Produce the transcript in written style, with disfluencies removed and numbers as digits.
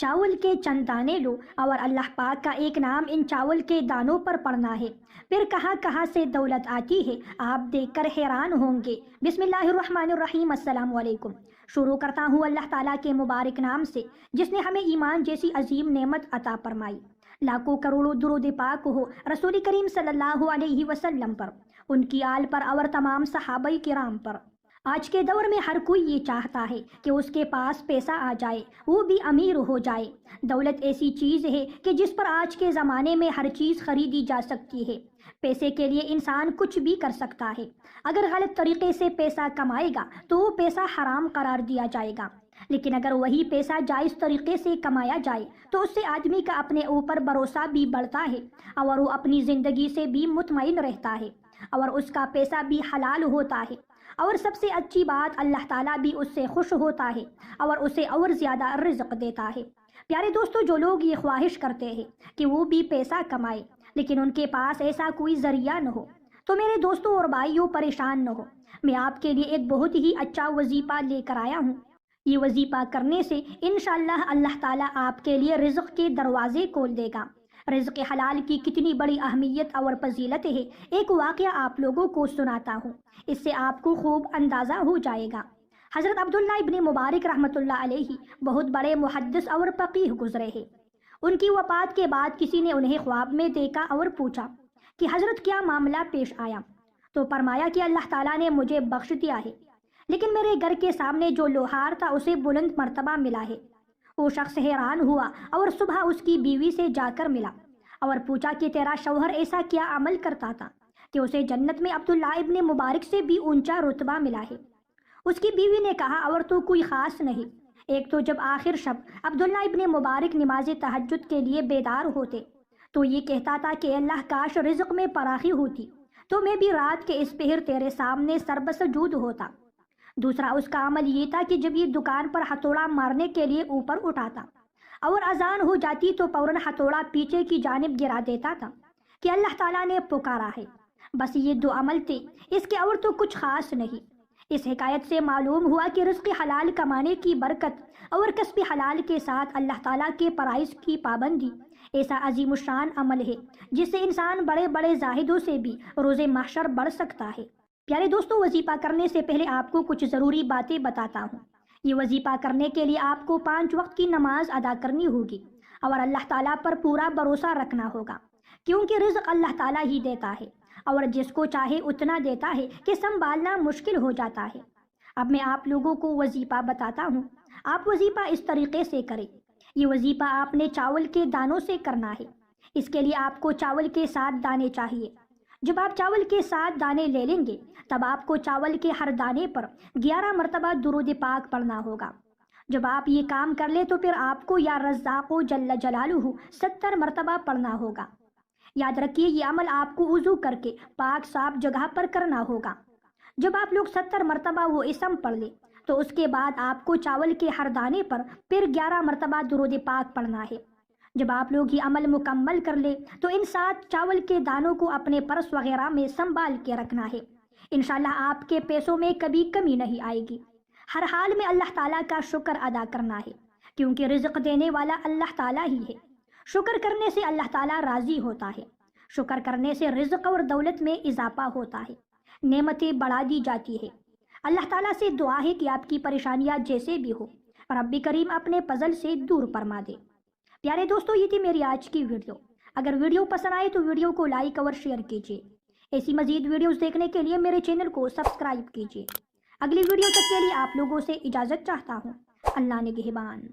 चावल के चंद दाने लो और अल्लाह पाक का एक नाम इन चावल के दानों पर पढ़ना है, फिर कहाँ कहाँ से दौलत आती है आप देखकर हैरान होंगे। बिस्मिल्लाहिर्रहमानिर्रहीम, अस्सलाम वालेकुम। शुरू करता हूँ अल्लाह ताला के मुबारक नाम से जिसने हमें ईमान जैसी अजीम नेमत अता फरमाई। लाखों करोड़ों दुरूद पाक हो रसूल करीम सल्लल्लाहु अलैहि वसल्लम पर, उनकी आल पर और तमाम सहाबाई किराम पर। आज के दौर में हर कोई ये चाहता है कि उसके पास पैसा आ जाए, वो भी अमीर हो जाए। दौलत ऐसी चीज़ है कि जिस पर आज के ज़माने में हर चीज़ खरीदी जा सकती है। पैसे के लिए इंसान कुछ भी कर सकता है। अगर गलत तरीके से पैसा कमाएगा तो वो पैसा हराम करार दिया जाएगा, लेकिन अगर वही पैसा जायज़ तरीके से कमाया जाए तो उससे आदमी का अपने ऊपर भरोसा भी बढ़ता है और वो अपनी ज़िंदगी से भी मुतमईन रहता है और उसका पैसा भी हलाल होता है। और सबसे अच्छी बात, अल्लाह ताला भी उससे खुश होता है और उसे और ज़्यादा रिज़्क़ देता है। प्यारे दोस्तों, जो लोग ये ख्वाहिश करते हैं कि वो भी पैसा कमाए लेकिन उनके पास ऐसा कोई ज़रिया न हो, तो मेरे दोस्तों और भाइयों परेशान न हो। मैं आपके लिए एक बहुत ही अच्छा वजीफ़ा लेकर आया हूँ। ये वजीफ़ा करने से इंशाअल्लाह अल्लाह ताला आपके लिए रिज़्क़ के दरवाज़े खोल देगा। रिज़्क़ हलाल की कितनी बड़ी अहमियत और फजीलत है, एक वाक़या आप लोगों को सुनाता हूँ, इससे आपको खूब अंदाज़ा हो जाएगा। हज़रत अब्दुल्ला इब्न मुबारक रहमतुल्लाह अलैहि बहुत बड़े मुहद्दिस और फ़क़ीह गुज़रे हैं। उनकी वफ़ात के बाद किसी ने उन्हें ख्वाब में देखा और पूछा कि हज़रत क्या मामला पेश आया? तो फरमाया कि अल्लाह ताला ने मुझे बख्श दिया है, लेकिन मेरे घर के सामने जो लोहार था उसे बुलंद मर्तबा मिला है। वो शख्स हैरान हुआ और सुबह उसकी बीवी से जाकर मिला और पूछा कि तेरा शौहर ऐसा क्या अमल करता था कि उसे जन्नत में अब्दुल्ला इब्न मुबारक से भी ऊंचा रुतबा मिला है। उसकी बीवी ने कहा, और तो कोई ख़ास नहीं। एक तो जब आखिर शब अब्दुल्ला इब्न मुबारक नमाज तहज्जुद के लिए बेदार होते तो ये कहता था कि अल्लाह काश रिज़्क़ में फराखी होती तो मैं भी रात के इस पहर तेरे सामने सरबसजूद होता। दूसरा उसका अमल ये था कि जब ये दुकान पर हथौड़ा मारने के लिए ऊपर उठाता और अजान हो जाती तो फौरन हथौड़ा पीछे की जानिब गिरा देता था कि अल्लाह ताला ने पुकारा है। बस ये दो अमल थे, इसके और तो कुछ खास नहीं। इस हिकायत से मालूम हुआ कि रिज़्क़ हलाल कमाने की बरकत और कस्ब हलाल के साथ अल्लाह ताला के फ़राइज़ की पाबंदी ऐसा अजीमुशान अमल है जिससे इंसान बड़े बड़े जाहिदों से भी रोज़े महशर बढ़ सकता है। प्यारे दोस्तों, वजीफ़ा करने से पहले आपको कुछ ज़रूरी बातें बताता हूँ। ये वजीफ़ा करने के लिए आपको 5 वक्त की नमाज अदा करनी होगी और अल्लाह ताला पर पूरा भरोसा रखना होगा, क्योंकि रिज़्क़ अल्लाह ताला ही देता है और जिसको चाहे उतना देता है कि संभालना मुश्किल हो जाता है। अब मैं आप लोगों को वजीफ़ा बताता हूँ। आप वजीफ़ा इस तरीके से करें। ये वजीफ़ा आपने चावल के दानों से करना है। इसके लिए आपको चावल के 7 दाने चाहिए। जब आप चावल के 7 दाने ले लेंगे तब आपको चावल के हर दाने पर 11 मरतबा दुरूद पाक पढ़ना होगा। जब आप ये काम कर ले तो फिर आपको या रज़्ज़ाक़ो जल्ल जलालुहु 70 मरतबा पढ़ना होगा। याद रखिए, ये अमल आपको वज़ू करके पाक साफ जगह पर करना होगा। जब आप लोग 70 मरतबा वो इसम पढ़ ले तो उसके बाद आपको चावल के हर दाने पर फिर 11 मरतबा दुरूद पाक पढ़ना है। जब आप लोग ये अमल मुकम्मल कर ले तो इन 7 चावल के दानों को अपने पर्स वगैरह में संभाल के रखना है। इंशाल्लाह आपके पैसों में कभी कमी नहीं आएगी। हर हाल में अल्लाह ताला का शुक्र अदा करना है, क्योंकि रिज़्क़ देने वाला अल्लाह ताला ही है। शुक्र करने से अल्लाह ताला राज़ी होता है। शुक्र करने से रिज़्क़ और दौलत में इजाफा होता है, नेमतें बढ़ा दी जाती है। अल्लाह ताला से दुआ है कि आपकी परेशानियाँ जैसे भी हो रब्बी करीम अपने फज़ल से दूर फरमा दे। प्यारे दोस्तों, ये थी मेरी आज की वीडियो। अगर वीडियो पसंद आए तो वीडियो को लाइक और शेयर कीजिए। ऐसी मज़ीद वीडियोस देखने के लिए मेरे चैनल को सब्सक्राइब कीजिए। अगली वीडियो तक के लिए आप लोगों से इजाज़त चाहता हूँ। अल्लाह निगहबान।